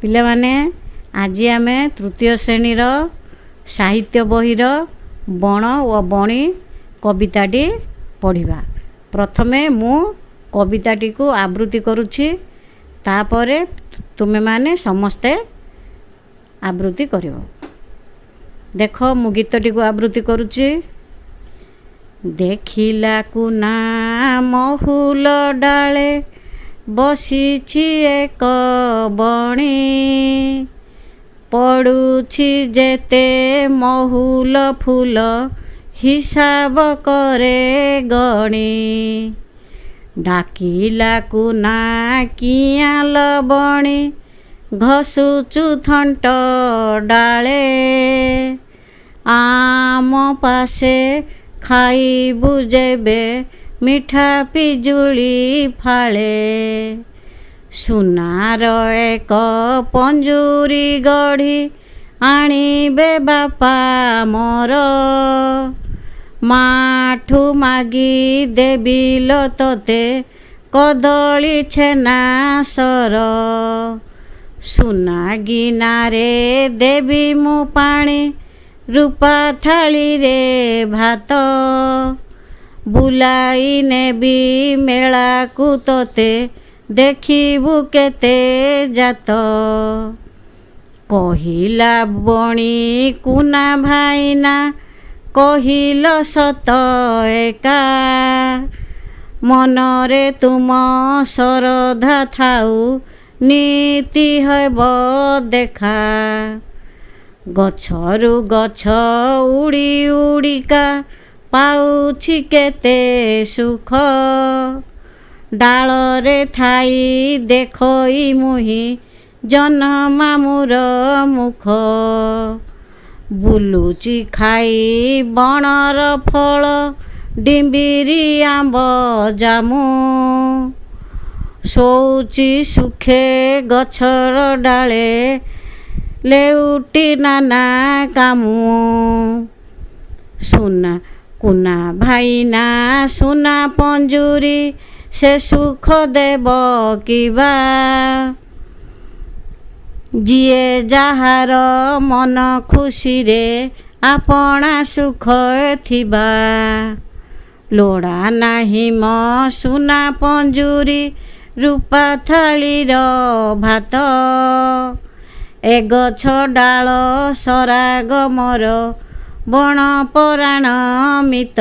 ପିଲାମାନେ ଆଜି ଆମେ ତୃତୀୟ ଶ୍ରେଣୀର ସାହିତ୍ୟ ବହିର ବଣ ଓ ବଣି କବିତାଟି ପଢ଼ିବା। ପ୍ରଥମେ ମୁଁ କବିତାଟିକୁ ଆବୃତ୍ତି କରୁଛି, ତାପରେ ତୁମେମାନେ ସମସ୍ତେ ଆବୃତ୍ତି କରିବ। ଦେଖ ମୁଁ ଗୀତଟିକୁ ଆବୃତ୍ତି କରୁଛି। ଦେଖିଲାକୁ ନା ମହୁଲ ଡାଳେ ବସିଛି ଏକ ବଣି, ପଡ଼ୁଛି ଯେତେ ମହୁଲ ଫୁଲ ହିସାବ କରେ ଗଣି। ଡାକିଲାକୁ ନା କିଆଁ ଲବଣି ଘଷୁଛୁ ଥଣ୍ଟ ଡାଳେ, ଆମ ପାଶେ ଖାଇବୁ ଯେବେ ମିଠା ପିଜୁଳି ଫାଳେ। ସୁନାର ଏକ ପଞ୍ଜୁରୀ ଗଢ଼ି ଆଣିବେ ବାପା ମୋର, ମାଠୁ ମାଗି ଦେବିଲ ତୋତେ କଦଳୀ ଛେନା ସର। ସୁନା ଗିନାରେ ଦେବି ମୁଁ ପାଣି, ରୂପା ଥାଳିରେ ଭାତ, ବୁଲାଇ ନେବି ମେଳାକୁ ତୋତେ ଦେଖିବୁ କେତେ ଜାତ। କହିଲା ବଣି କୁନା ଭାଇନା କହିଲ ସତ ଏକା, ମନରେ ତୁମ ଶ୍ରଦ୍ଧା ଥାଉ ନୀତି ହେବ ଦେଖା। ଗଛରୁ ଗଛ ଉଡ଼ି ଉଡ଼ିକା ପାଉଛି କେତେ ସୁଖ, ଡାଳରେ ଥାଇ ଦେଖଇ ମୁହିଁ ଜହ୍ନମାମୁଁର ମୁଖ। ବୁଲୁଛି ଖାଇ ବଣର ଫଳ ଡିମ୍ବିରି ଆମ୍ବ ଜାମୁ, ଶୋଉଛି ସୁଖେ ଗଛର ଡାଳେ ଲେଉଟି ନାନା କାମୁ। ସୁନା କୁନା ଭାଇନା ସୁନା ପଞ୍ଜୁରୀ ସେ ସୁଖ ଦେବ କିବା, ଯିଏ ଯାହାର ମନ ଖୁସିରେ ଆପଣା ସୁଖ ଥିବା। ଲୋଡ଼ା ନାହିଁ ମ ସୁନା ପଞ୍ଜୁରୀ ରୂପା ଥାଳିର ଭାତ, ଏ ଗଛ ଡାଳ ସରାଗ ମୋର ବଣ ପରାଣ ମିତ।